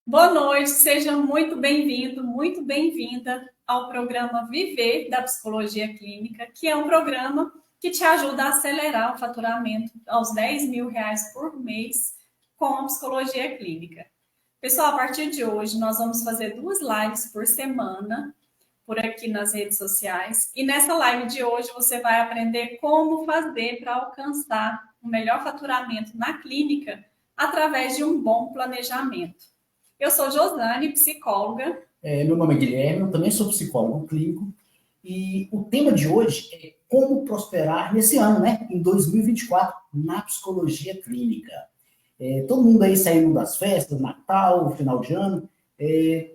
Boa noite, seja muito bem-vindo, muito bem-vinda ao programa Viver da Psicologia Clínica, que é um programa que te ajuda a acelerar o faturamento aos R$ 10.000 por mês com a psicologia clínica. Pessoal, a partir de hoje nós vamos fazer 2 lives por semana por aqui nas redes sociais. E nessa live de hoje você vai aprender como fazer para alcançar o melhor faturamento na clínica através de um bom planejamento. Eu sou Josane, psicóloga. Meu nome é Guilherme, eu também sou psicólogo clínico. E o tema de hoje é como prosperar nesse ano, né? Em 2024, na psicologia clínica. Todo mundo aí saindo das festas, Natal, final de ano.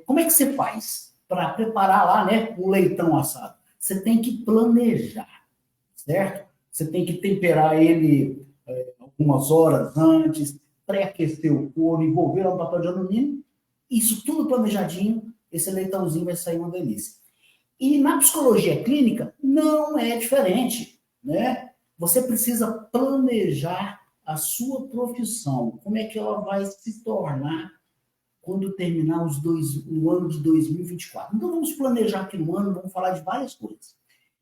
Como é que você faz para preparar lá, né, um leitão assado? Você tem que planejar, certo? Você tem que temperar ele algumas horas antes, pré-aquecer o forno, envolver no papel de alumínio. Isso tudo planejadinho, esse leitãozinho vai sair uma delícia. E na psicologia clínica não é diferente, né? Você precisa planejar a sua profissão, como é que ela vai se tornar quando terminar o ano de 2024. Então vamos planejar aqui no ano, vamos falar de várias coisas.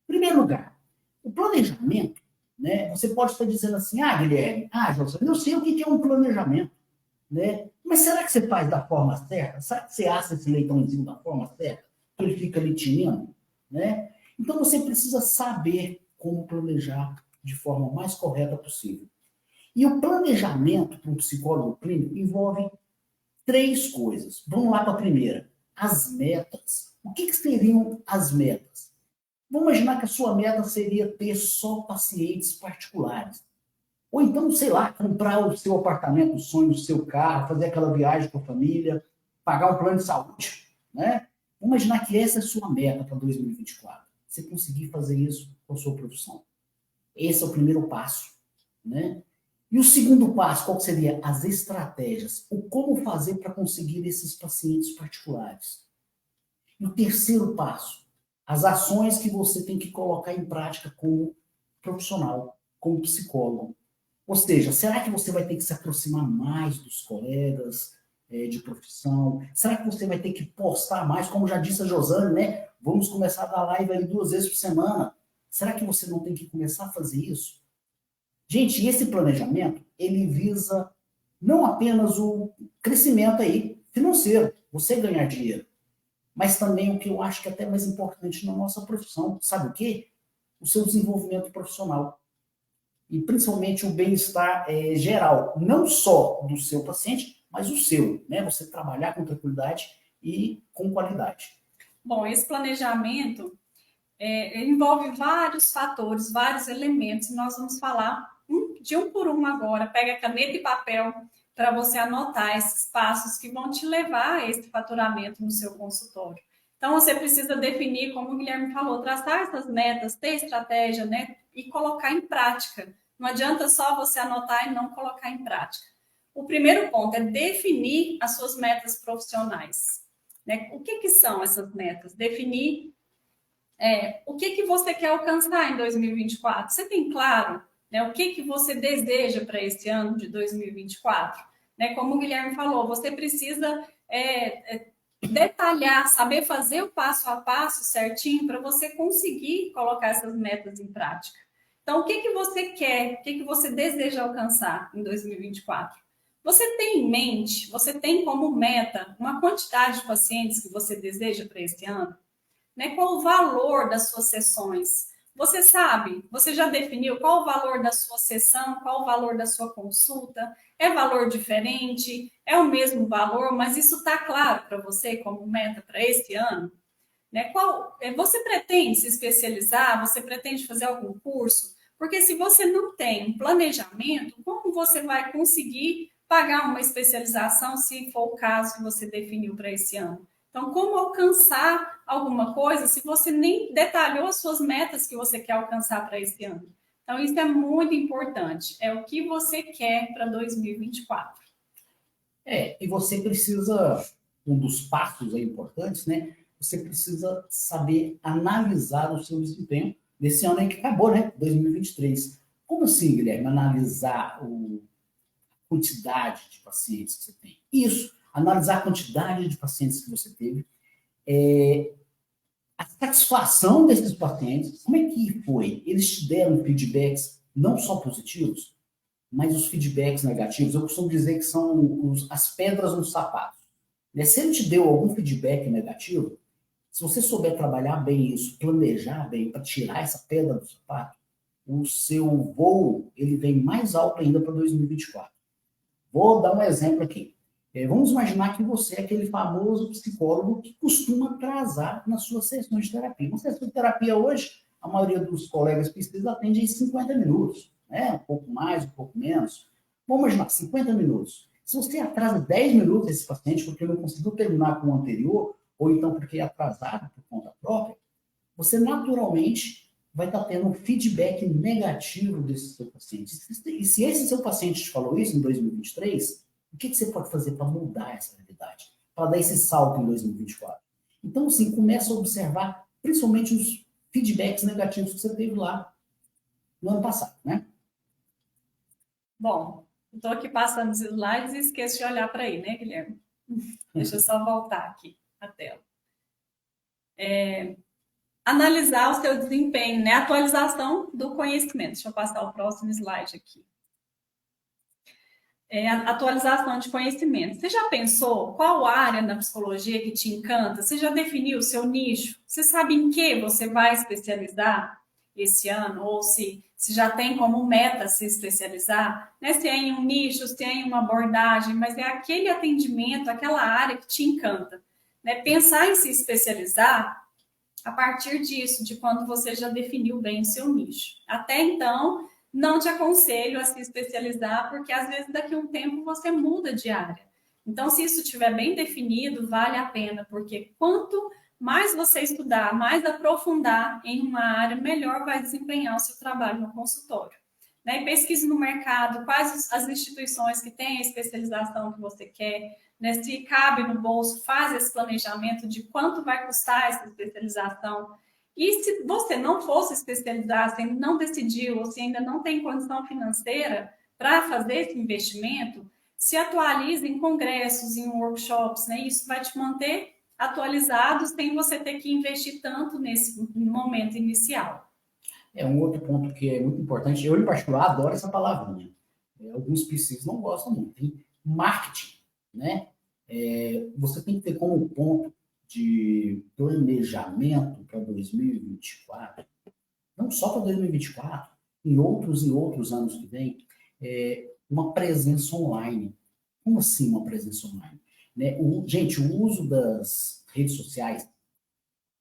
Em primeiro lugar, o planejamento, né? Você pode estar dizendo assim, Guilherme, José, eu sei o que é um planejamento, né? Mas será que você faz da forma certa? Será que você assa esse leitãozinho da forma certa? Que ele fica ali tinindo, né? Então você precisa saber como planejar de forma mais correta possível. E o planejamento para um psicólogo clínico envolve 3 coisas. Vamos lá para a primeira. As metas. O que seriam as metas? Vamos imaginar que a sua meta seria ter só pacientes particulares. Ou então, sei lá, comprar o seu apartamento, o sonho, o seu carro, fazer aquela viagem com a família, pagar um plano de saúde, né? Vamos imaginar que essa é a sua meta para 2024. Você conseguir fazer isso com a sua profissão. Esse é o primeiro passo, né? E o segundo passo, qual seria? As estratégias. O como fazer para conseguir esses pacientes particulares. E o terceiro passo, as ações que você tem que colocar em prática como profissional, como psicólogo. Ou seja, será que você vai ter que se aproximar mais dos colegas de profissão? Será que você vai ter que postar mais? Como já disse a Josane, né? Vamos começar a dar live aí 2 vezes por semana. Será que você não tem que começar a fazer isso? Gente, esse planejamento, ele visa não apenas o crescimento aí financeiro, você ganhar dinheiro, mas também o que eu acho que é até mais importante na nossa profissão. Sabe o quê? O seu desenvolvimento profissional e principalmente o bem-estar geral, não só do seu paciente, mas o seu, né? Você trabalhar com tranquilidade e com qualidade. Bom, esse planejamento envolve vários fatores, vários elementos, e nós vamos falar de um por um agora. Pega caneta e papel para você anotar esses passos que vão te levar a esse faturamento no seu consultório. Então, você precisa definir, como o Guilherme falou, traçar essas metas, ter estratégia, né? E colocar em prática. Não adianta só você anotar e não colocar em prática. O primeiro ponto é definir as suas metas profissionais. Né? O que são essas metas? Definir o que você quer alcançar em 2024. Você tem claro, né, o que você deseja para esse ano de 2024? Né? Como o Guilherme falou, você precisa detalhar, saber fazer o passo a passo certinho para você conseguir colocar essas metas em prática. Então, o que você quer, o que você deseja alcançar em 2024? Você tem em mente, você tem como meta uma quantidade de pacientes que você deseja para esse ano? Né? Qual o valor das suas sessões? Você sabe, você já definiu qual o valor da sua sessão, qual o valor da sua consulta? É valor diferente? É o mesmo valor, mas isso está claro para você como meta para esse ano? Né? Você pretende se especializar? Você pretende fazer algum curso? Porque se você não tem um planejamento, como você vai conseguir pagar uma especialização, se for o caso que você definiu para esse ano? Então, como alcançar alguma coisa se você nem detalhou as suas metas que você quer alcançar para esse ano? Então, isso é muito importante. É o que você quer para 2024. E você precisa, um dos passos aí importantes, né? Você precisa saber analisar o seu desempenho nesse ano aí que acabou, né? 2023. Como assim, Guilherme, analisar a quantidade de pacientes que você tem? Isso. analisar a quantidade de pacientes que você teve, a satisfação desses pacientes, como é que foi? Eles te deram feedbacks não só positivos, mas os feedbacks negativos, eu costumo dizer que são as pedras no sapato. Né? Se ele te deu algum feedback negativo, se você souber trabalhar bem isso, planejar bem para tirar essa pedra do sapato, o seu voo ele vem mais alto ainda para 2024. Vou dar um exemplo aqui. Vamos imaginar que você é aquele famoso psicólogo que costuma atrasar nas suas sessões de terapia. Uma sessão de terapia hoje, a maioria dos colegas psicólogos atende em 50 minutos, né? Um pouco mais, um pouco menos. Vamos imaginar, 50 minutos. Se você atrasa 10 minutos esse paciente porque não conseguiu terminar com o anterior, ou então porque é atrasado por conta própria, você naturalmente vai estar tendo um feedback negativo desse seu paciente. E se esse seu paciente te falou isso em 2023, o que você pode fazer para mudar essa realidade? Para dar esse salto em 2024? Então, assim, começa a observar principalmente os feedbacks negativos que você teve lá no ano passado, né? Bom, estou aqui passando os slides e esqueço de olhar para aí, né, Guilherme? Deixa eu só voltar aqui a tela. Analisar o seu desempenho, né? Atualização do conhecimento. Deixa eu passar o próximo slide aqui. Atualização de conhecimento. Você já pensou qual área na psicologia que te encanta? Você já definiu o seu nicho? Você sabe em que você vai especializar esse ano? Ou se já tem como meta se especializar? Né? Se é em um nicho, se é em uma abordagem, mas é aquele atendimento, aquela área que te encanta. Né? Pensar em se especializar a partir disso, de quando você já definiu bem o seu nicho. Até então, não te aconselho a se especializar, porque às vezes daqui a um tempo você muda de área. Então, se isso estiver bem definido, vale a pena, porque quanto mais você estudar, mais aprofundar em uma área, melhor vai desempenhar o seu trabalho no consultório. Né? E pesquise no mercado quais as instituições que têm a especialização que você quer, né? Se cabe no bolso, faz esse planejamento de quanto vai custar essa especialização. E se você não fosse especializar, se ainda não decidiu, ou se ainda não tem condição financeira para fazer esse investimento, se atualize em congressos, em workshops, né? Isso vai te manter atualizado sem você ter que investir tanto nesse momento inicial. Um outro ponto que é muito importante, eu em particular adoro essa palavrinha. Alguns psicólogos não gostam muito. Tem marketing, né? Você tem que ter como ponto de planejamento para 2024, não só para 2024, em outros anos que vem, uma presença online. Como assim uma presença online? Né? Gente, o uso das redes sociais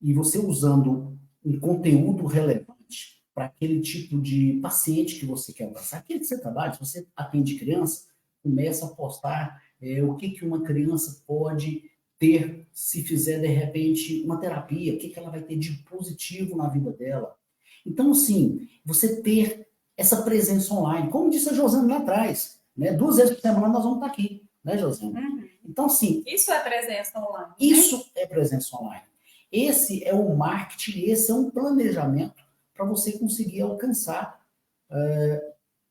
e você usando um conteúdo relevante para aquele tipo de paciente que você quer alcançar, aquele que você trabalha, se você atende criança, começa a postar o que uma criança pode ter se fizer, de repente, uma terapia, o que ela vai ter de positivo na vida dela. Então, assim, você ter essa presença online, como disse a Josana lá atrás, né? 2 vezes por semana nós vamos estar aqui, né, Josana? Então, sim. Isso é presença online. Isso né? é presença online. Esse é o marketing, esse é um planejamento para você conseguir alcançar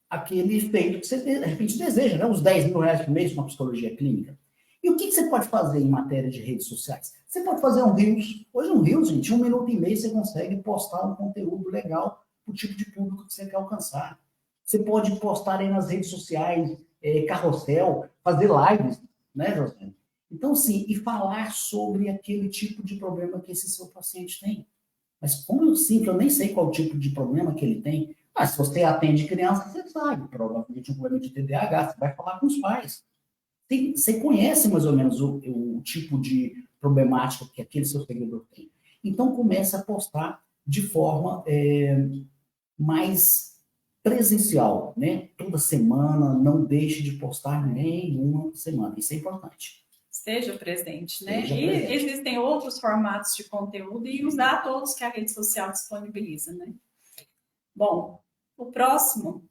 aquele efeito que você, de repente, deseja, né? Os 10 mil reais por mês com a psicologia clínica. E o que você pode fazer em matéria de redes sociais? Você pode fazer um Reels. Hoje um Reels, gente, 1 minuto e meio você consegue postar um conteúdo legal para o tipo de público que você quer alcançar. Você pode postar aí nas redes sociais, carrossel, fazer lives, né, José? Então, sim, e falar sobre aquele tipo de problema que esse seu paciente tem. Mas como assim, que eu nem sei qual tipo de problema que ele tem, mas se você atende criança, você sabe, provavelmente um problema de TDAH, você vai falar com os pais. Você conhece mais ou menos o tipo de problemática que aquele seu seguidor tem. Então, comece a postar de forma mais presencial, né? Toda semana, não deixe de postar nenhuma semana. Isso é importante. Esteja presente, né? Esteja e presente. Existem outros formatos de conteúdo e usar todos que a rede social disponibiliza, né? Bom, o próximo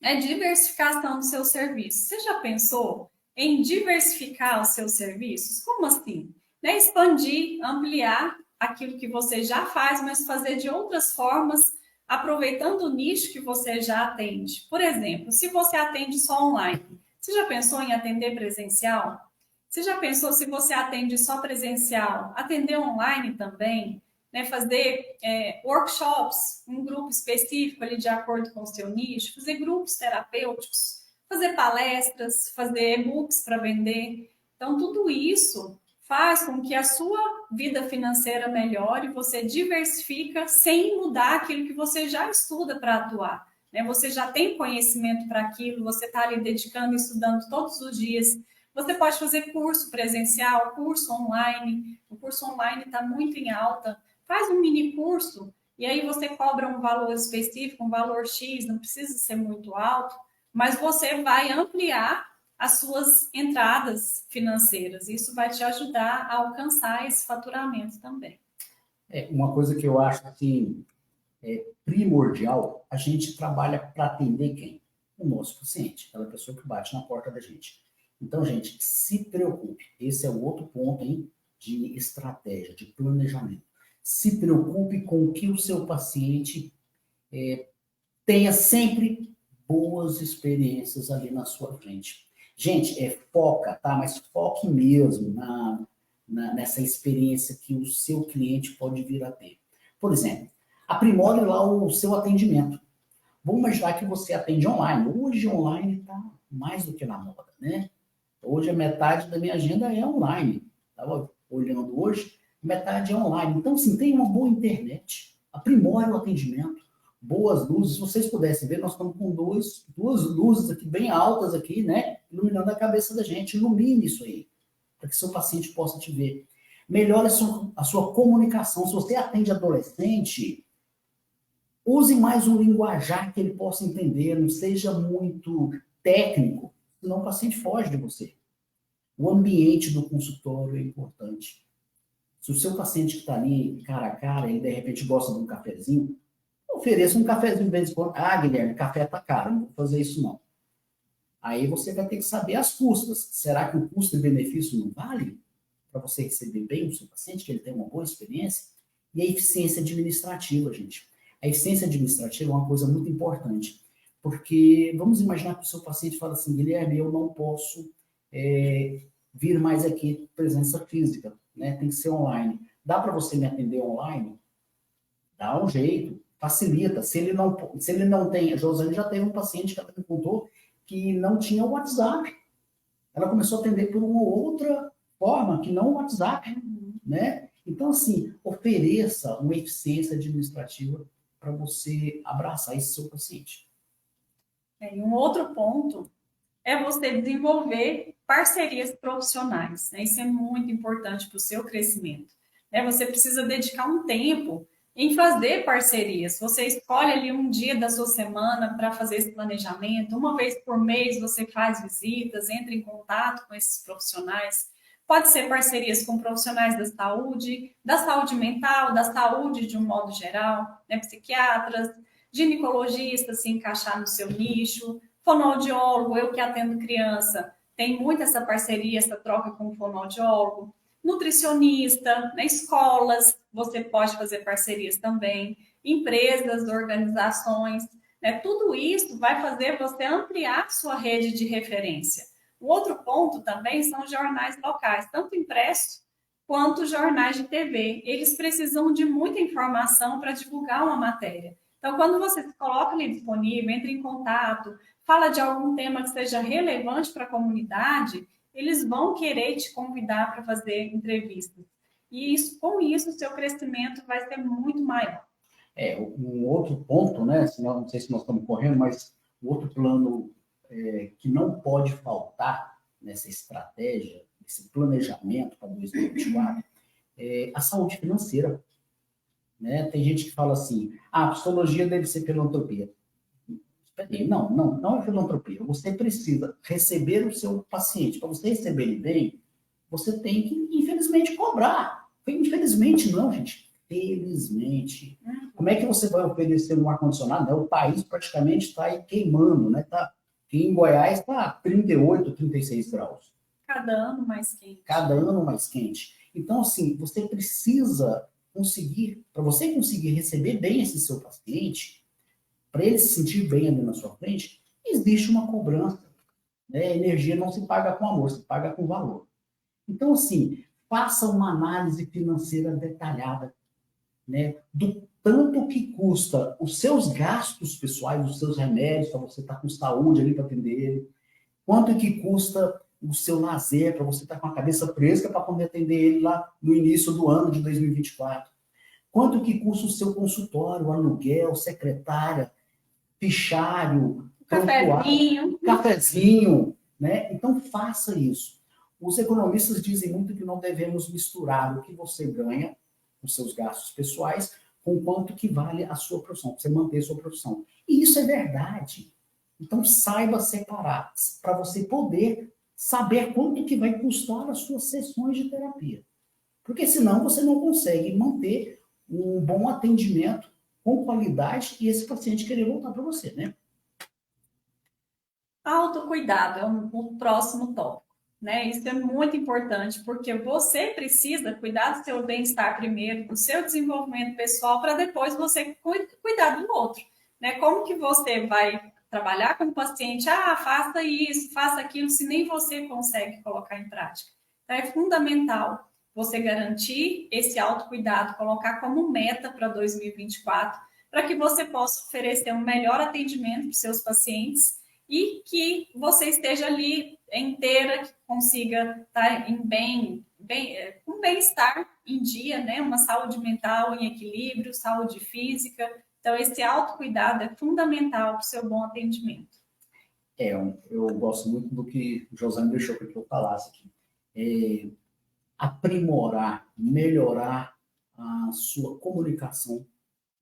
é diversificação dos seus serviços. Você já pensou em diversificar os seus serviços? Como assim? Né? Expandir, ampliar aquilo que você já faz, mas fazer de outras formas, aproveitando o nicho que você já atende. Por exemplo, se você atende só online, você já pensou em atender presencial? Você já pensou se você atende só presencial, atender online também, né? Fazer workshops, um grupo específico ali de acordo com o seu nicho, fazer grupos terapêuticos, fazer palestras, fazer e-books para vender. Então, tudo isso faz com que a sua vida financeira melhore, você diversifica sem mudar aquilo que você já estuda para atuar. Né? Você já tem conhecimento para aquilo, você está ali dedicando e estudando todos os dias. Você pode fazer curso presencial, curso online. O curso online está muito em alta. Faz um mini curso e aí você cobra um valor específico, um valor X, não precisa ser muito alto, mas você vai ampliar as suas entradas financeiras. Isso vai te ajudar a alcançar esse faturamento também. Uma coisa que eu acho assim, primordial, a gente trabalha para atender quem? O nosso paciente, aquela pessoa que bate na porta da gente. Então, gente, se preocupe. Esse é o outro ponto, hein, de estratégia, de planejamento. Se preocupe com o que o seu paciente tenha sempre boas experiências ali na sua frente. Gente, foca, tá? Mas foque mesmo nessa experiência que o seu cliente pode vir a ter. Por exemplo, aprimore lá o seu atendimento. Vamos imaginar que você atende online. Hoje online está mais do que na moda, né? Hoje a metade da minha agenda é online. Estava olhando hoje, metade é online. Então, sim, tem uma boa internet. Aprimore o atendimento. Boas luzes. Se vocês pudessem ver, nós estamos com duas luzes aqui bem altas aqui, né? Iluminando a cabeça da gente. Ilumine isso aí, para que seu paciente possa te ver. Melhore a sua comunicação. Se você atende adolescente, use mais um linguajar que ele possa entender, não seja muito técnico, senão o paciente foge de você. O ambiente do consultório é importante. Se o seu paciente que está ali, cara a cara, ele de repente gosta de um cafezinho, ofereça um cafezinho de vez em quando. Ah, Guilherme, café está caro, não vou fazer isso não. Aí você vai ter que saber as custas. Será que o custo e benefício não vale para você receber bem o seu paciente, que ele tenha uma boa experiência? E a eficiência administrativa, gente. A eficiência administrativa é uma coisa muito importante, porque vamos imaginar que o seu paciente fala assim, Guilherme, eu não posso vir mais aqui presença física, né? Tem que ser online. Dá para você me atender online? Dá um jeito, facilita. Se ele não tem, a Josane já teve um paciente que ela me contou que não tinha o WhatsApp. Ela começou a atender por uma outra forma, que não o WhatsApp, né? Então, assim, ofereça uma eficiência administrativa para você abraçar esse seu paciente. E um outro ponto é você desenvolver parcerias profissionais. Né? Isso é muito importante para o seu crescimento. Né? Você precisa dedicar um tempo em fazer parcerias. Você escolhe ali um dia da sua semana para fazer esse planejamento. Uma vez por mês você faz visitas, entra em contato com esses profissionais. Pode ser parcerias com profissionais da saúde mental, da saúde de um modo geral, né? Psiquiatras, ginecologistas, se encaixar no seu nicho, fonoaudiólogo, eu que atendo criança, tem muito essa parceria, essa troca com o fonoaudiólogo, nutricionista, né, escolas, você pode fazer parcerias também, empresas, organizações, né, tudo isso vai fazer você ampliar sua rede de referência. O outro ponto também são jornais locais, tanto impressos quanto jornais de TV. Eles precisam de muita informação para divulgar uma matéria. Então, quando você se coloca ali disponível, entra em contato, fala de algum tema que seja relevante para a comunidade, eles vão querer te convidar para fazer entrevistas. E isso, com isso, o seu crescimento vai ser muito maior. Um outro ponto, né? Não sei se nós estamos correndo, mas o outro plano que não pode faltar nessa estratégia, nesse planejamento para 2024, é a saúde financeira. Né? Tem gente que fala assim, a psicologia deve ser filantropia. Não é filantropia. Você precisa receber o seu paciente. Para você receber ele bem, você tem que, infelizmente, cobrar. Infelizmente não, gente. Felizmente. Como é que você vai oferecer um ar-condicionado? Né? O país praticamente está aí queimando, né? Aqui em Goiás está 38, 36 graus. Cada ano mais quente. Cada ano mais quente. Então, assim, você precisa conseguir, para você conseguir receber bem esse seu paciente, para ele se sentir bem ali na sua frente, existe uma cobrança. Né? A energia não se paga com amor, se paga com valor. Então, assim, faça uma análise financeira detalhada, né, do tanto que custa os seus gastos pessoais, os seus remédios, para você estar com saúde ali para atender ele, quanto que custa o seu lazer, para você estar com a cabeça fresca para poder atender ele lá no início do ano de 2024. Quanto que custa o seu consultório, aluguel, secretária, fichário, prontuário, Cafezinho. cafezinho, né? Então faça isso. Os economistas dizem muito que não devemos misturar o que você ganha, os seus gastos pessoais, com quanto que vale a sua profissão, para você manter a sua profissão. E isso é verdade. Então saiba separar, para você poder saber quanto que vai custar as suas sessões de terapia. Porque senão você não consegue manter um bom atendimento com qualidade e esse paciente querer voltar para você, né? Autocuidado é o próximo tópico, né? Isso é muito importante, porque você precisa cuidar do seu bem-estar primeiro, do seu desenvolvimento pessoal, para depois você cuidar do outro, né? Como que você vai trabalhar com o paciente? Ah, faça isso, faça aquilo, se nem você consegue colocar em prática. Então, é fundamental você garantir esse autocuidado, colocar como meta para 2024, para que você possa oferecer um melhor atendimento para os seus pacientes e que você esteja ali inteira, que consiga estar com bem-estar em dia, né? Uma saúde mental em equilíbrio, saúde física. Então, esse autocuidado é fundamental para o seu bom atendimento. Eu gosto muito do que o José me deixou para que eu falasse aqui. Aprimorar, melhorar a sua comunicação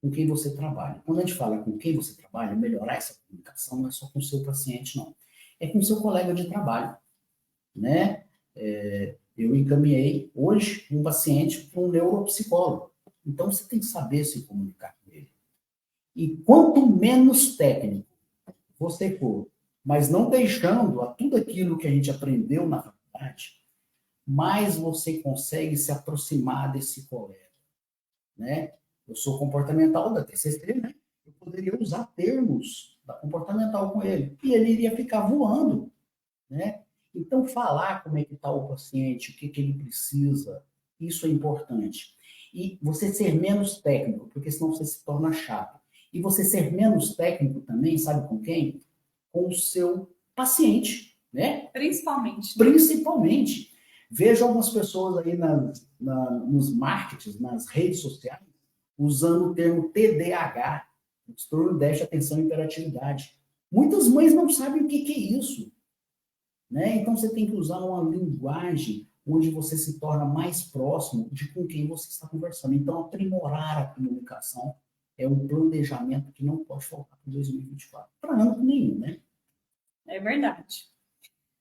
com quem você trabalha. Quando a gente fala com quem você trabalha, melhorar essa comunicação não é só com o seu paciente, não. É com o seu colega de trabalho, né? Eu encaminhei hoje um paciente para um neuropsicólogo. Então, você tem que saber se comunicar com ele. E quanto menos técnico você for, mas não deixando a tudo aquilo que a gente aprendeu na faculdade, mais você consegue se aproximar desse colega, né? Eu sou comportamental da TCC, né? Eu poderia usar termos da comportamental com ele e ele iria ficar voando, né? Então, falar como é que está o paciente, o que, que ele precisa, isso é importante. E você ser menos técnico, porque senão você se torna chato. E você ser menos técnico também, sabe com quem? Com o seu paciente, né? Principalmente. Principalmente. Vejo algumas pessoas aí nos marketings, nas redes sociais, usando o termo TDAH, transtorno de déficit de atenção e hiperatividade. Muitas mães não sabem o que, que é isso, né? Então você tem que usar uma linguagem onde você se torna mais próximo de com quem você está conversando. Então, aprimorar a comunicação é um planejamento que não pode faltar para 2024, para ano nenhum, né? É verdade.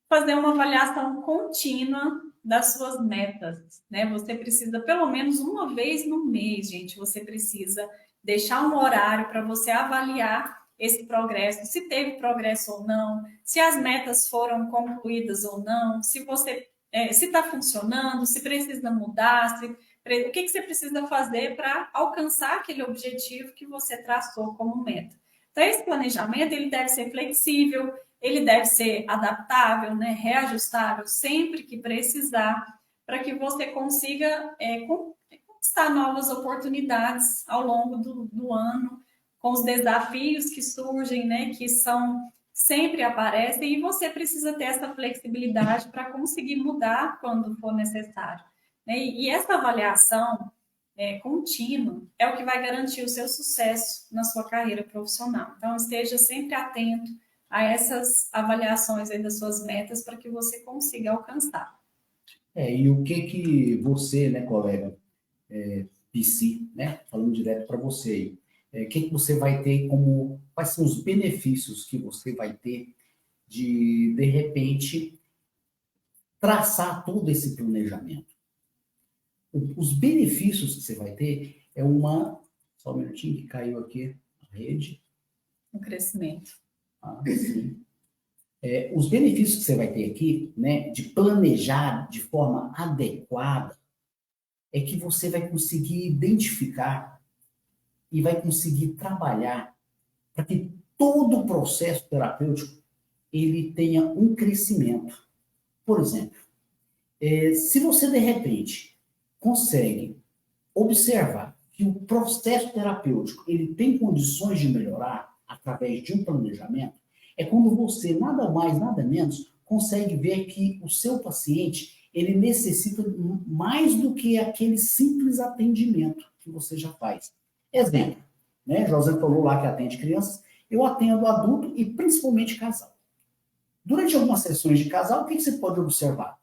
Fazer uma avaliação contínua das suas metas, né? Você precisa, pelo menos uma vez no mês, gente, você precisa deixar um horário para você avaliar esse progresso, se teve progresso ou não, se as metas foram concluídas ou não, se você se está funcionando, se precisa mudar, o que você precisa fazer para alcançar aquele objetivo que você traçou como meta. Então, esse planejamento ele deve ser flexível, ele deve ser adaptável, né, reajustável sempre que precisar, para que você consiga conquistar novas oportunidades ao longo do ano, com os desafios que surgem, né, que sempre aparecem, e você precisa ter essa flexibilidade para conseguir mudar quando for necessário. Né? E essa avaliação contínua é o que vai garantir o seu sucesso na sua carreira profissional. Então, esteja sempre atento a essas avaliações aí das suas metas para que você consiga alcançar. E o que você, né, colega, PC, né, falando direto para você, o que você vai ter como, quais são os benefícios que você vai ter de repente, traçar todo esse planejamento? Os benefícios que você vai ter é só um minutinho que caiu aqui a rede. O crescimento. Sim. Os benefícios que você vai ter aqui, né, de planejar de forma adequada, é que você vai conseguir identificar e vai conseguir trabalhar para que todo o processo terapêutico ele tenha um crescimento. Por exemplo, Se você, de repente, consegue observar que o processo terapêutico ele tem condições de melhorar através de um planejamento, é quando você, nada mais, nada menos, consegue ver que o seu paciente ele necessita mais do que aquele simples atendimento que você já faz. Exemplo, né? José falou lá que atende crianças, eu atendo adulto e principalmente casal. Durante algumas sessões de casal, o que você pode observar?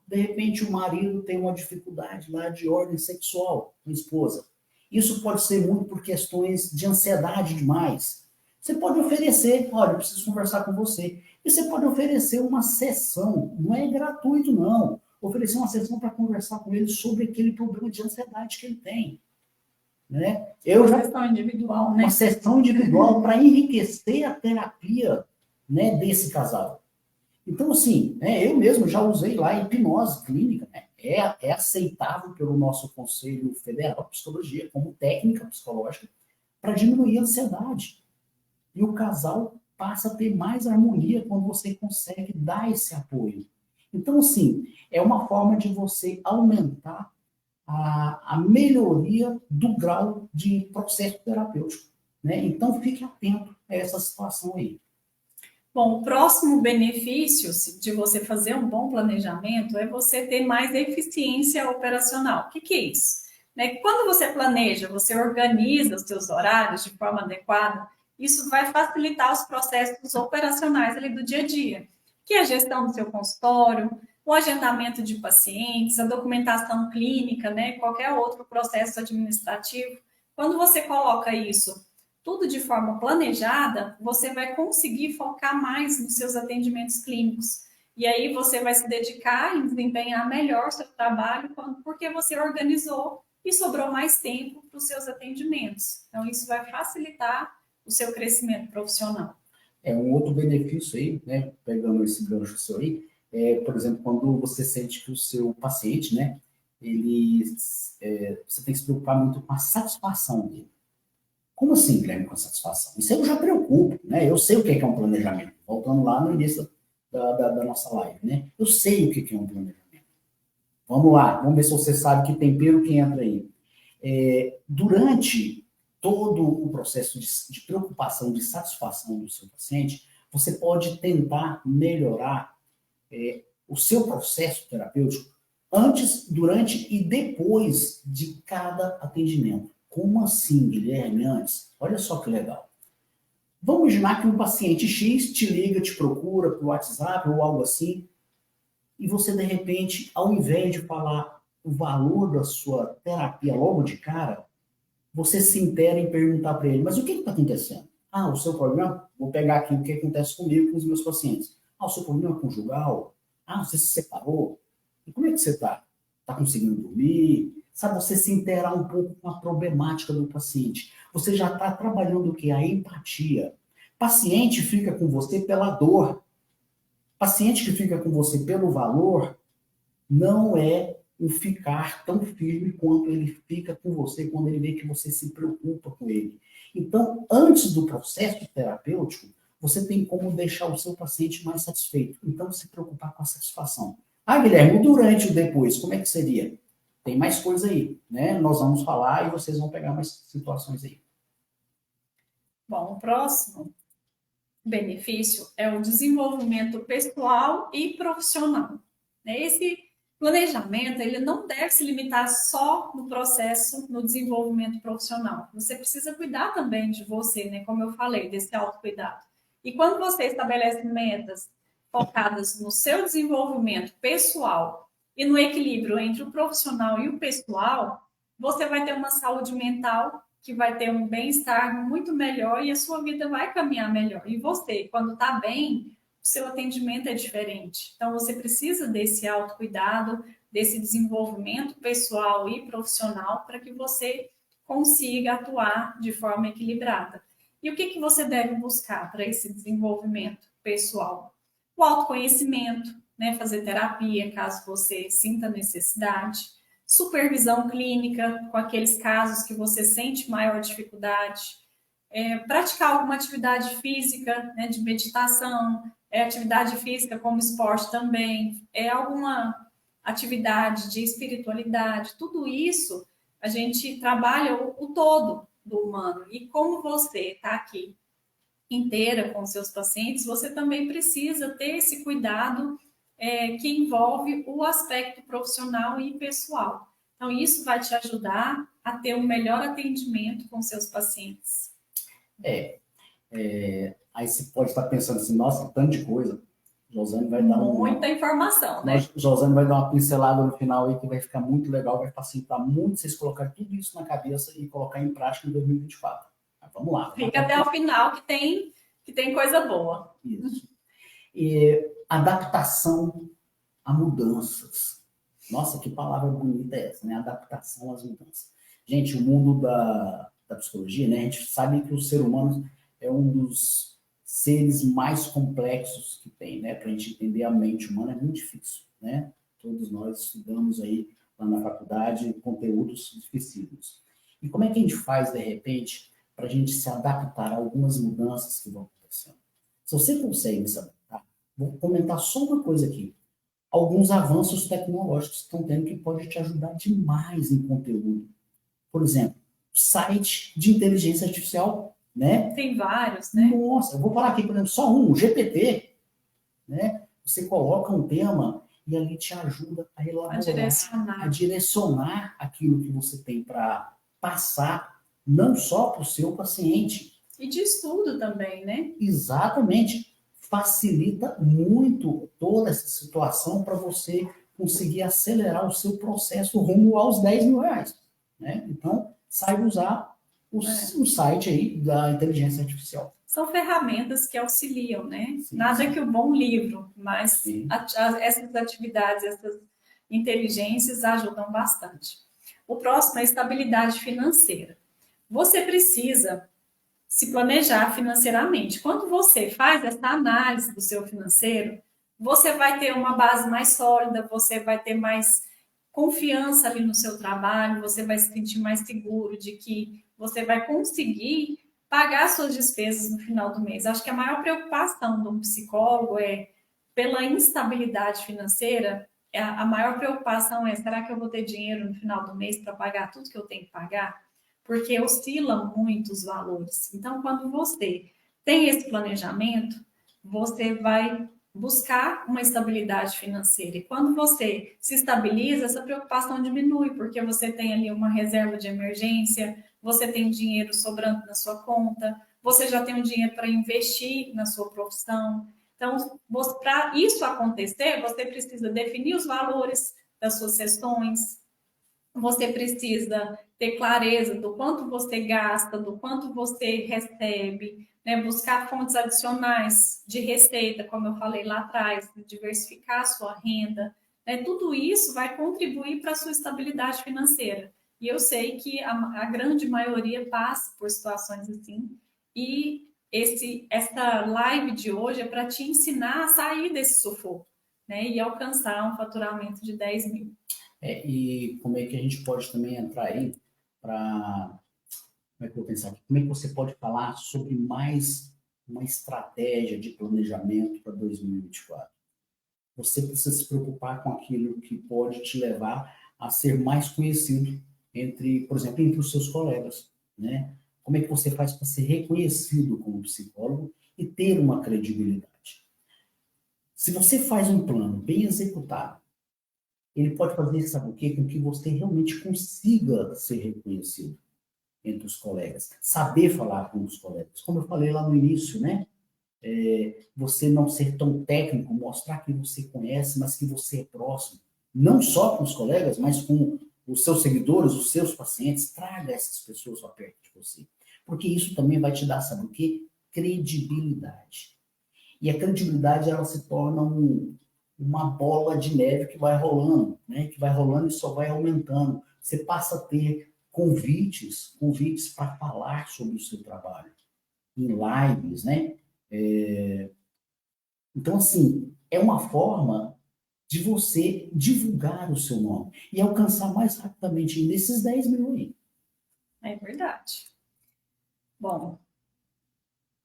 De repente o marido tem uma dificuldade lá de ordem sexual com a esposa. Isso pode ser muito por questões de ansiedade demais. Você pode oferecer, olha, eu preciso conversar com você. E você pode oferecer uma sessão, não é gratuito não, oferecer uma sessão para conversar com ele sobre aquele problema de ansiedade que ele tem. Né? Uma sessão individual, né? Uma sessão individual para enriquecer a terapia, né, desse casal. Então, assim, eu mesmo já usei lá hipnose clínica, né? É aceitável pelo nosso Conselho Federal de Psicologia como técnica psicológica para diminuir a ansiedade. E o casal passa a ter mais harmonia quando você consegue dar esse apoio. Então, assim, é uma forma de você aumentar a melhoria do grau de processo terapêutico. Né? Então, fique atento a essa situação aí. Bom, o próximo benefício de você fazer um bom planejamento é você ter mais eficiência operacional. O que é isso? Quando você planeja, você organiza os seus horários de forma adequada, isso vai facilitar os processos operacionais ali do dia a dia, que é a gestão do seu consultório, o agendamento de pacientes, a documentação clínica, qualquer outro processo administrativo. Quando você coloca isso tudo de forma planejada, você vai conseguir focar mais nos seus atendimentos clínicos. E aí você vai se dedicar em desempenhar melhor o seu trabalho, porque você organizou e sobrou mais tempo para os seus atendimentos. Então, isso vai facilitar o seu crescimento profissional. Um outro benefício aí, né, pegando esse gancho seu aí, por exemplo, quando você sente que o seu paciente, né, você tem que se preocupar muito com a satisfação dele. Como assim, Guilherme, com a satisfação? Isso eu já preocupo, né? Eu sei o que é um planejamento. Voltando lá no início da nossa live, né? Eu sei o que é um planejamento. Vamos lá, vamos ver se você sabe que tempero que entra aí. Durante todo o processo de preocupação, de satisfação do seu paciente, você pode tentar melhorar o seu processo terapêutico antes, durante e depois de cada atendimento. Como assim, Guilherme, antes? Olha só que legal. Vamos imaginar que um paciente X te liga, te procura por WhatsApp ou algo assim, e você, de repente, ao invés de falar o valor da sua terapia logo de cara, você se intera em perguntar para ele, mas o que está acontecendo? O seu problema? Vou pegar aqui o que acontece comigo com os meus pacientes. O seu problema é conjugal? Você se separou? E como é que você está? Está conseguindo dormir? Sabe, você se interar um pouco com a problemática do paciente. Você já está trabalhando o que? A empatia. Paciente fica com você pela dor. Paciente que fica com você pelo valor não é um ficar tão firme quanto ele fica com você quando ele vê que você se preocupa com ele. Então, antes do processo terapêutico, você tem como deixar o seu paciente mais satisfeito. Então, se preocupar com a satisfação. Guilherme, durante o depois, como é que seria? Tem mais coisa aí, né? Nós vamos falar e vocês vão pegar mais situações aí. Bom, o próximo benefício é o desenvolvimento pessoal e profissional. Esse planejamento, ele não deve se limitar só no processo, no desenvolvimento profissional. Você precisa cuidar também de você, como eu falei, desse autocuidado. E quando você estabelece metas focadas no seu desenvolvimento pessoal e no equilíbrio entre o profissional e o pessoal, você vai ter uma saúde mental que vai ter um bem-estar muito melhor e a sua vida vai caminhar melhor. E você, quando está bem, o seu atendimento é diferente. Então, você precisa desse autocuidado, desse desenvolvimento pessoal e profissional para que você consiga atuar de forma equilibrada. E o que você deve buscar para esse desenvolvimento pessoal? O autoconhecimento, fazer terapia, caso você sinta necessidade, supervisão clínica com aqueles casos que você sente maior dificuldade, praticar alguma atividade física, de meditação, atividade física como esporte também, alguma atividade, de espiritualidade, tudo isso a gente trabalha o todo do humano. E como você está aqui inteira com seus pacientes, você também precisa ter esse cuidado que envolve o aspecto profissional e pessoal. Então, isso vai te ajudar a ter um melhor atendimento com seus pacientes. Aí você pode estar pensando assim, nossa, tanto de coisa. Josane vai dar muita informação, né? Josane vai dar uma pincelada no final aí que vai ficar muito legal, vai facilitar muito vocês colocarem tudo isso na cabeça e colocar em prática em 2024. Mas vamos lá. Fica até o final que tem coisa boa. Isso. E adaptação a mudanças. Nossa, que palavra bonita é essa, né? Adaptação às mudanças. Gente, o mundo da psicologia, né? A gente sabe que o ser humano é um dos seres mais complexos que tem, né? Para a gente entender a mente humana é muito difícil, né? Todos nós estudamos aí lá na faculdade conteúdos dificílimos. E como é que a gente faz, de repente, para a gente se adaptar a algumas mudanças que vão acontecendo? Se você consegue se adaptar, vou comentar só uma coisa aqui. Alguns avanços tecnológicos que estão tendo que pode te ajudar demais em conteúdo. Por exemplo, site de inteligência artificial, né? Tem vários, né? Nossa, eu vou falar aqui, por exemplo, só um, o GPT, né? Você coloca um tema e ali te ajuda a elaborar, a direcionar aquilo que você tem para passar, não só para o seu paciente. E de estudo também, né? Exatamente. Facilita muito toda essa situação para você conseguir acelerar o seu processo rumo aos 10 mil reais. Né? Então, saiba usar o site aí da inteligência artificial. São ferramentas que auxiliam, né? Sim, Nada sim. que o bom livro, mas essas atividades, essas inteligências ajudam bastante. O próximo é a estabilidade financeira. Você precisa se planejar financeiramente. Quando você faz essa análise do seu financeiro, você vai ter uma base mais sólida, você vai ter mais confiança ali no seu trabalho, você vai se sentir mais seguro de que você vai conseguir pagar suas despesas no final do mês. Acho que a maior preocupação de um psicólogo é pela instabilidade financeira. A maior preocupação é: será que eu vou ter dinheiro no final do mês para pagar tudo que eu tenho que pagar? Porque oscilam muito os valores. Então, quando você tem esse planejamento, você vai buscar uma estabilidade financeira. E quando você se estabiliza, essa preocupação diminui, porque você tem ali uma reserva de emergência, você tem dinheiro sobrando na sua conta, você já tem um dinheiro para investir na sua profissão. Então, para isso acontecer, você precisa definir os valores das suas sessões, você precisa ter clareza do quanto você gasta, do quanto você recebe, né? Buscar fontes adicionais de receita, como eu falei lá atrás, diversificar a sua renda. Né? Tudo isso vai contribuir para a sua estabilidade financeira. E eu sei que a grande maioria passa por situações assim. E essa live de hoje é para te ensinar a sair desse sufoco, né? E alcançar um faturamento de 10 mil. E como é que a gente pode também entrar aí para... Como é que eu vou pensar aqui? Como é que você pode falar sobre mais uma estratégia de planejamento para 2024? Você precisa se preocupar com aquilo que pode te levar a ser mais conhecido entre, por exemplo, entre os seus colegas, né? Como é que você faz para ser reconhecido como psicólogo e ter uma credibilidade? Se você faz um plano bem executado, ele pode fazer, sabe o quê? Com que você realmente consiga ser reconhecido entre os colegas. Saber falar com os colegas. Como eu falei lá no início, né? Você não ser tão técnico, mostrar que você conhece, mas que você é próximo. Não só com os colegas, mas com os seus seguidores, os seus pacientes. Traga essas pessoas para perto de você. Porque isso também vai te dar, sabe o quê? Credibilidade. E a credibilidade, ela se torna uma bola de neve que vai rolando, né? Que vai rolando e só vai aumentando. Você passa a ter convites para falar sobre o seu trabalho, em lives, né? Então, assim, é uma forma de você divulgar o seu nome e alcançar mais rapidamente nesses 10 mil aí. É verdade. Bom,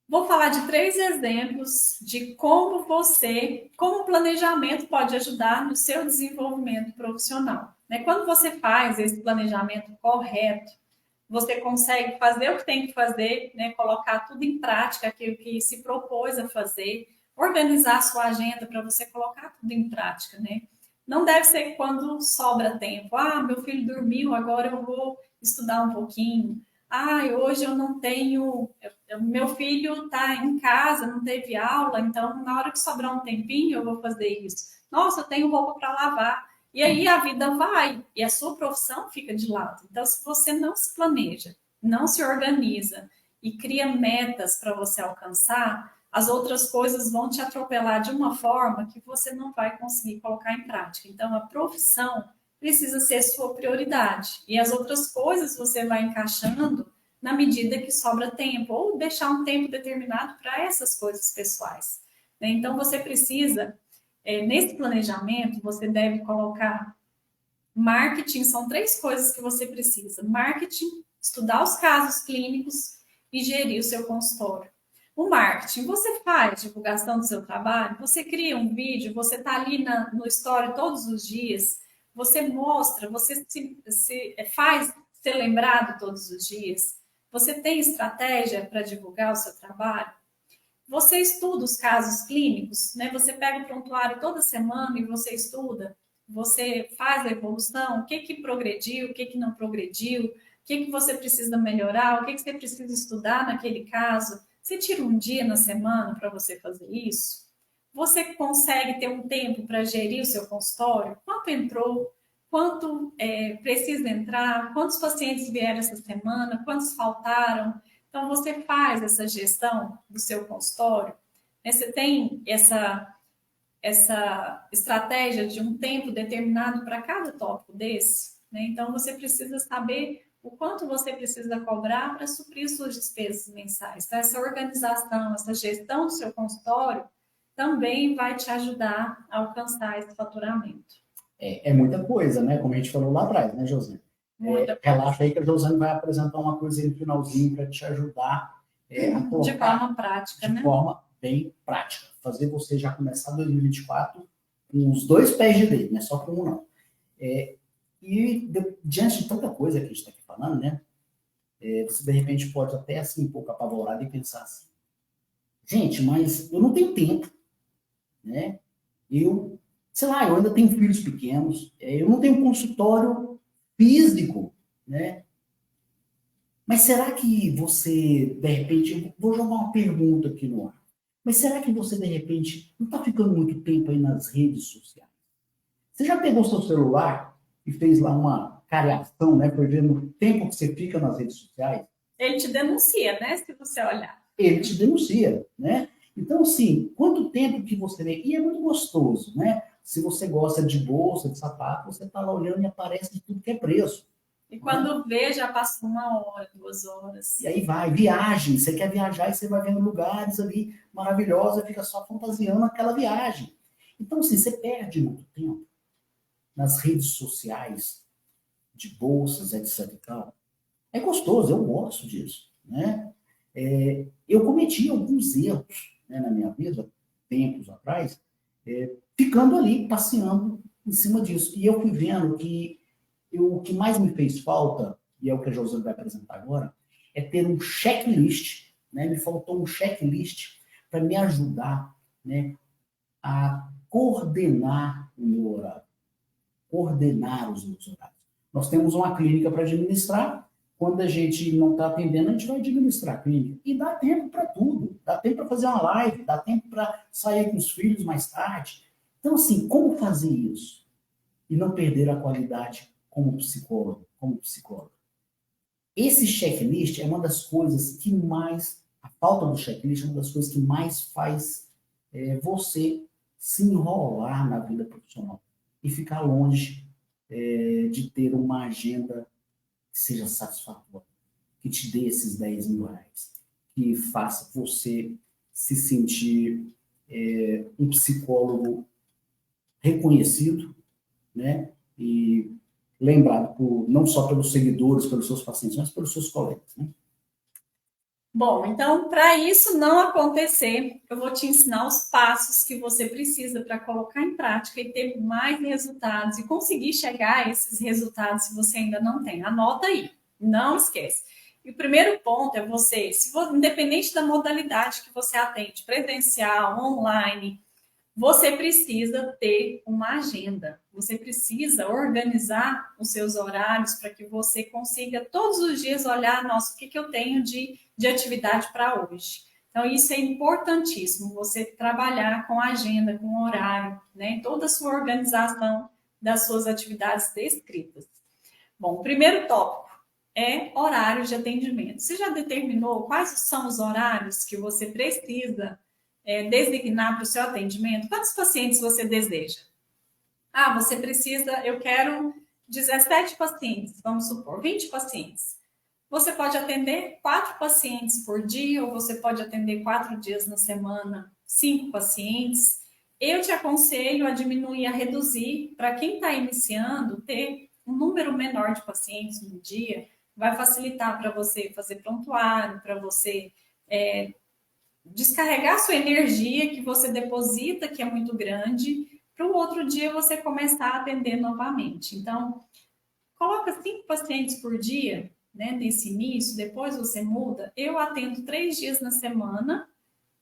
Vou falar de 3 exemplos de como o planejamento pode ajudar no seu desenvolvimento profissional. Né? Quando você faz esse planejamento correto, você consegue fazer o que tem que fazer, né? Colocar tudo em prática, aquilo que se propôs a fazer, organizar a sua agenda para você colocar tudo em prática, né? Não deve ser quando sobra tempo. Ah, meu filho dormiu, agora eu vou estudar um pouquinho. Ah, hoje eu não tenho. Meu filho está em casa, não teve aula, então na hora que sobrar um tempinho eu vou fazer isso. Nossa, eu tenho roupa para lavar. E aí a vida vai e a sua profissão fica de lado. Então, se você não se planeja, não se organiza e cria metas para você alcançar, as outras coisas vão te atropelar de uma forma que você não vai conseguir colocar em prática. Então, a profissão precisa ser sua prioridade. E as outras coisas você vai encaixando na medida que sobra tempo, ou deixar um tempo determinado para essas coisas pessoais. Então, você precisa nesse planejamento, você deve colocar marketing, são 3 coisas que você precisa: marketing, estudar os casos clínicos e gerir o seu consultório. O marketing, você faz divulgação do seu trabalho, você cria um vídeo, você está ali no story todos os dias, você mostra, você faz ser lembrado todos os dias, você tem estratégia para divulgar o seu trabalho. Você estuda os casos clínicos, né? Você pega o prontuário toda semana e você estuda, você faz a evolução, o que que progrediu, o que que não progrediu, o que que você precisa melhorar, o que que você precisa estudar naquele caso. Você tira um dia na semana para você fazer isso? Você consegue ter um tempo para gerir o seu consultório? Quanto entrou? Quanto precisa entrar? Quantos pacientes vieram essa semana? Quantos faltaram? Então, você faz essa gestão do seu consultório, né? Você tem essa estratégia de um tempo determinado para cada tópico desse, né? Então, você precisa saber o quanto você precisa cobrar para suprir suas despesas mensais. Então, essa organização, essa gestão do seu consultório também vai te ajudar a alcançar esse faturamento. É muita coisa, né? Como a gente falou lá atrás, né, José? Muita coisa. Relaxa aí que a Josane vai apresentar uma coisa aí no finalzinho para te ajudar a De colocar forma prática, de né? forma bem prática. Fazer você já começar 2024 com os 2 pés direito, não é só com um, não. Diante de tanta coisa que a gente está aqui falando, né? Você de repente pode até assim um pouco apavorado e pensar assim, gente, mas eu não tenho tempo, né? Eu, sei lá, eu ainda tenho filhos pequenos, eu não tenho consultório físico, né? Mas será que você, de repente, eu vou jogar uma pergunta aqui no ar, mas será que você, de repente, não está ficando muito tempo aí nas redes sociais? Você já pegou seu celular e fez lá uma cariação, né? Foi vendo o tempo que você fica nas redes sociais? Ele te denuncia, né? Se você olhar. Ele te denuncia, né? Então, assim, quanto tempo que você vê? E é muito gostoso, né? Se você gosta de bolsa, de sapato, você está lá olhando e aparece de tudo que é preço. E Né? quando vê, já passou 1 hora, 2 horas. E aí vai, viagem, você quer viajar e você vai vendo lugares ali maravilhosos e fica só fantasiando aquela viagem. Então, assim, você perde muito tempo nas redes sociais, de bolsas, etc e tal. É gostoso, eu gosto disso, né? Eu cometi alguns erros, né, na minha vida, tempos atrás, ficando ali, passeando em cima disso. E eu fui vendo que o que mais me fez falta, e é o que a José vai apresentar agora, é ter um checklist, né? Me faltou um checklist para me ajudar, né, a coordenar o meu horário, coordenar os meus horários. Nós temos uma clínica para administrar. Quando a gente não está atendendo, a gente vai administrar a clínica. E dá tempo para tudo. Dá tempo para fazer uma live, dá tempo para sair com os filhos mais tarde. Então, assim, como fazer isso? E não perder a qualidade como psicólogo, como psicólogo. Esse checklist é uma das coisas que mais, a falta do checklist é uma das coisas que mais faz você se enrolar na vida profissional e ficar longe de ter uma agenda que seja satisfatória, que te dê esses 10 mil reais, que faça você se sentir um psicólogo reconhecido, né? E lembrado não só pelos seguidores, pelos seus pacientes, mas pelos seus colegas, né? Bom, então, para isso não acontecer, eu vou te ensinar os passos que você precisa para colocar em prática e ter mais resultados e conseguir chegar a esses resultados se você ainda não tem. Anota aí, não esquece. E o primeiro ponto é você, se você, independente da modalidade que você atende, presencial, online, você precisa ter uma agenda. Você precisa organizar os seus horários para que você consiga todos os dias olhar, nossa, o que, que eu tenho de atividade para hoje. Então, isso é importantíssimo, você trabalhar com a agenda, com o horário, né? Toda a sua organização das suas atividades descritas. Bom, o primeiro tópico é horário de atendimento. Você já determinou quais são os horários que você precisa designar para o seu atendimento? Quantos pacientes você deseja? Ah, você precisa, eu quero 17 pacientes, vamos supor, 20 pacientes. Você pode atender 4 pacientes por dia, ou você pode atender 4 dias na semana, 5 pacientes. Eu te aconselho a diminuir, a reduzir, para quem está iniciando, ter um número menor de pacientes no dia, vai facilitar para você fazer prontuário, para você descarregar sua energia que você deposita, que é muito grande, para o outro dia você começar a atender novamente. Então, coloca 5 pacientes por dia, né, nesse início, depois você muda. Eu atendo 3 dias na semana,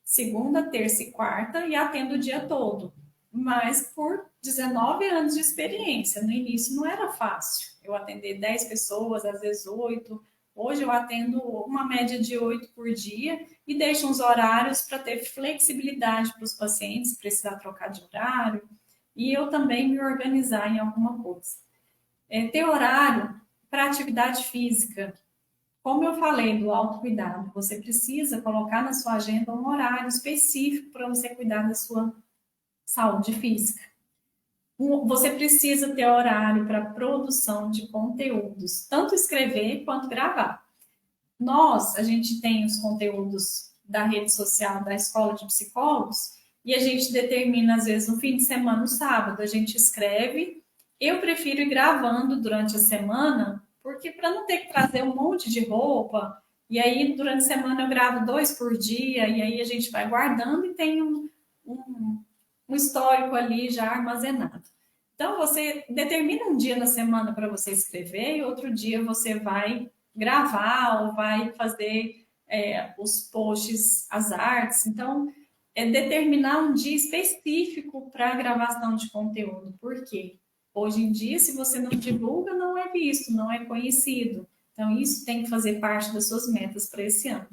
segunda, terça e quarta, e atendo o dia todo. Mas por 19 anos de experiência, no início não era fácil. Eu atender 10 pessoas, às vezes 8. Hoje eu atendo uma média de 8 por dia e deixo uns horários para ter flexibilidade para os pacientes, precisar trocar de horário, e eu também me organizar em alguma coisa. Ter horário para atividade física. Como eu falei do autocuidado, você precisa colocar na sua agenda um horário específico para você cuidar da sua saúde física. Você precisa ter horário para produção de conteúdos, tanto escrever quanto gravar. A gente tem os conteúdos da rede social da Escola de Psicólogos e a gente determina, às vezes, no fim de semana, no sábado, a gente escreve. Eu prefiro ir gravando durante a semana, porque para não ter que trazer um monte de roupa, e aí durante a semana eu gravo 2 por dia, e aí a gente vai guardando e tem um histórico ali já armazenado. Então, você determina um dia na semana para você escrever e outro dia você vai gravar ou vai fazer os posts, as artes. Então, determinar um dia específico para a gravação de conteúdo. Por quê? Hoje em dia, se você não divulga, não é visto, não é conhecido. Então, isso tem que fazer parte das suas metas para esse ano.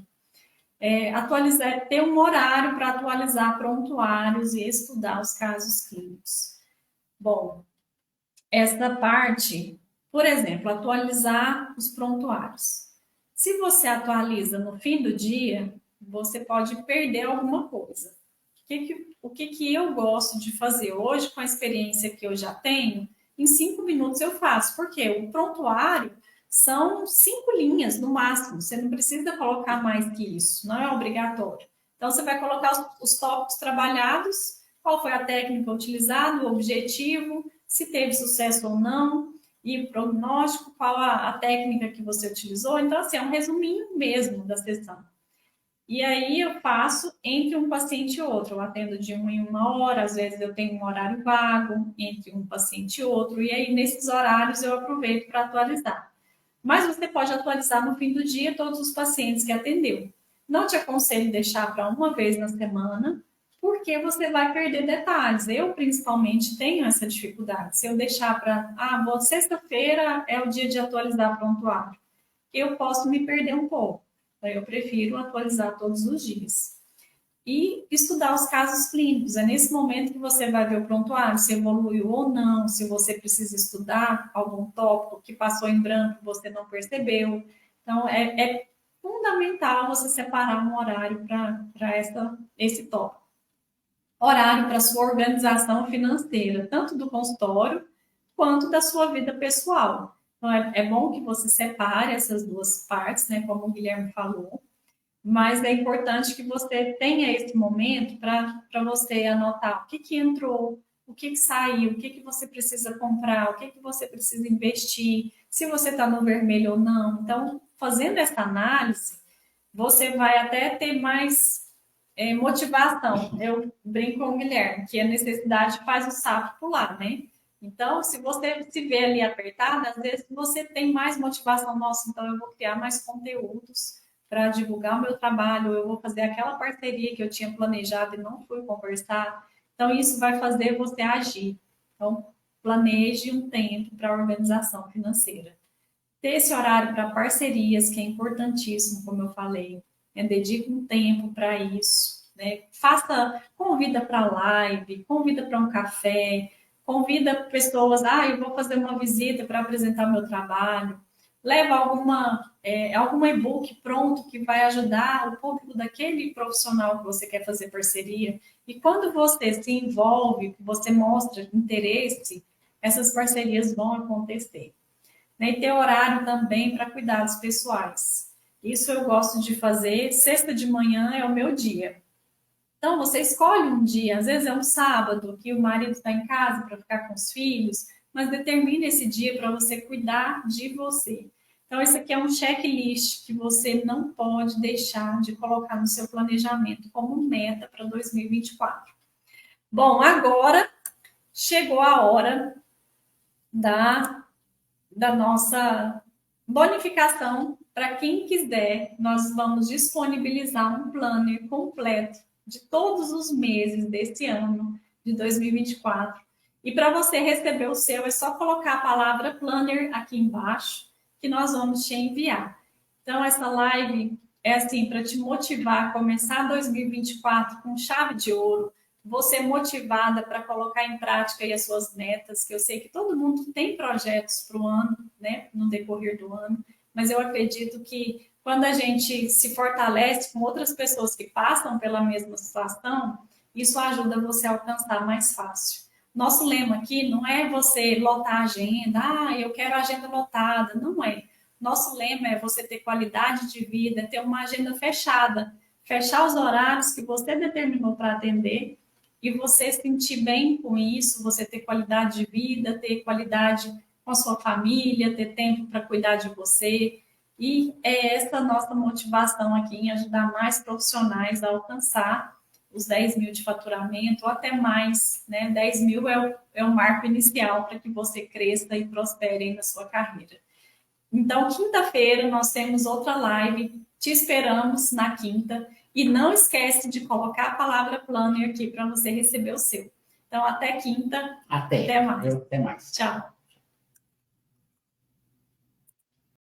Atualizar, ter um horário para atualizar prontuários e estudar os casos clínicos. Bom, essa parte, por exemplo, atualizar os prontuários. Se você atualiza no fim do dia, você pode perder alguma coisa. O que eu gosto de fazer hoje, com a experiência que eu já tenho, em 5 minutos eu faço, porque o prontuário são 5 linhas no máximo, você não precisa colocar mais que isso, não é obrigatório. Então, você vai colocar os tópicos trabalhados, qual foi a técnica utilizada, o objetivo, se teve sucesso ou não, e o prognóstico, qual a técnica que você utilizou. Então, assim, é um resuminho mesmo da sessão. E aí eu faço entre um paciente e outro. Eu atendo de 1 em 1 hora, às vezes eu tenho um horário vago entre um paciente e outro, e aí nesses horários eu aproveito para atualizar. Mas você pode atualizar no fim do dia todos os pacientes que atendeu. Não te aconselho deixar para uma vez na semana, porque você vai perder detalhes. Eu, principalmente, tenho essa dificuldade. Se eu deixar para, sexta-feira é o dia de atualizar prontuário, eu posso me perder um pouco. Então, eu prefiro atualizar todos os dias. E estudar os casos clínicos. É nesse momento que você vai ver o prontuário, se evoluiu ou não, se você precisa estudar algum tópico que passou em branco e você não percebeu. Então, é fundamental você separar um horário para esse tópico. Horário para sua organização financeira, tanto do consultório quanto da sua vida pessoal. Então, é bom que você separe essas duas partes, né, como o Guilherme falou, mas é importante que você tenha esse momento para você anotar o que entrou, o que saiu, o que você precisa comprar, o que você precisa investir, se você está no vermelho ou não. Então, fazendo essa análise, você vai até ter mais motivação. Eu brinco com o Guilherme, que a necessidade faz o sapo pular, né? Então, se você se vê ali apertada, às vezes você tem mais motivação. Nossa, então eu vou criar mais conteúdos para divulgar o meu trabalho, eu vou fazer aquela parceria que eu tinha planejado e não fui conversar. Então, isso vai fazer você agir. Então, planeje um tempo para a organização financeira. Ter esse horário para parcerias, que é importantíssimo, como eu falei, dedique um tempo para isso, né? Faça, convida para live, convida para um café, convida pessoas, eu vou fazer uma visita para apresentar meu trabalho, leva algum e-book pronto que vai ajudar o público daquele profissional que você quer fazer parceria. E quando você se envolve, você mostra interesse, essas parcerias vão acontecer, né? E ter horário também para cuidados pessoais. Isso eu gosto de fazer. Sexta de manhã é o meu dia. Então, você escolhe um dia, às vezes é um sábado, que o marido está em casa para ficar com os filhos, mas determine esse dia para você cuidar de você. Então, isso aqui é um checklist que você não pode deixar de colocar no seu planejamento como meta para 2024. Bom, agora chegou a hora da nossa bonificação. Para quem quiser, nós vamos disponibilizar um planner completo de todos os meses desse ano de 2024. E para você receber o seu, é só colocar a palavra planner aqui embaixo, que nós vamos te enviar. Então, essa live é assim, para te motivar a começar 2024 com chave de ouro, você motivada para colocar em prática aí as suas metas, que eu sei que todo mundo tem projetos para o ano, né, no decorrer do ano, mas eu acredito que quando a gente se fortalece com outras pessoas que passam pela mesma situação, isso ajuda você a alcançar mais fácil. Nosso lema aqui não é você lotar a agenda, eu quero a agenda lotada, não é. Nosso lema é você ter qualidade de vida, ter uma agenda fechada, fechar os horários que você determinou para atender e você se sentir bem com isso, você ter qualidade de vida, ter qualidade com a sua família, ter tempo para cuidar de você. E é essa a nossa motivação aqui em ajudar mais profissionais a alcançar os 10 mil de faturamento ou até mais, né? 10 mil é o marco inicial para que você cresça e prospere na sua carreira. Então, quinta-feira, nós temos outra live. Te esperamos na quinta. E não esquece de colocar a palavra planner aqui para você receber o seu. Então, até quinta. Até. Até mais. Até mais. Tchau.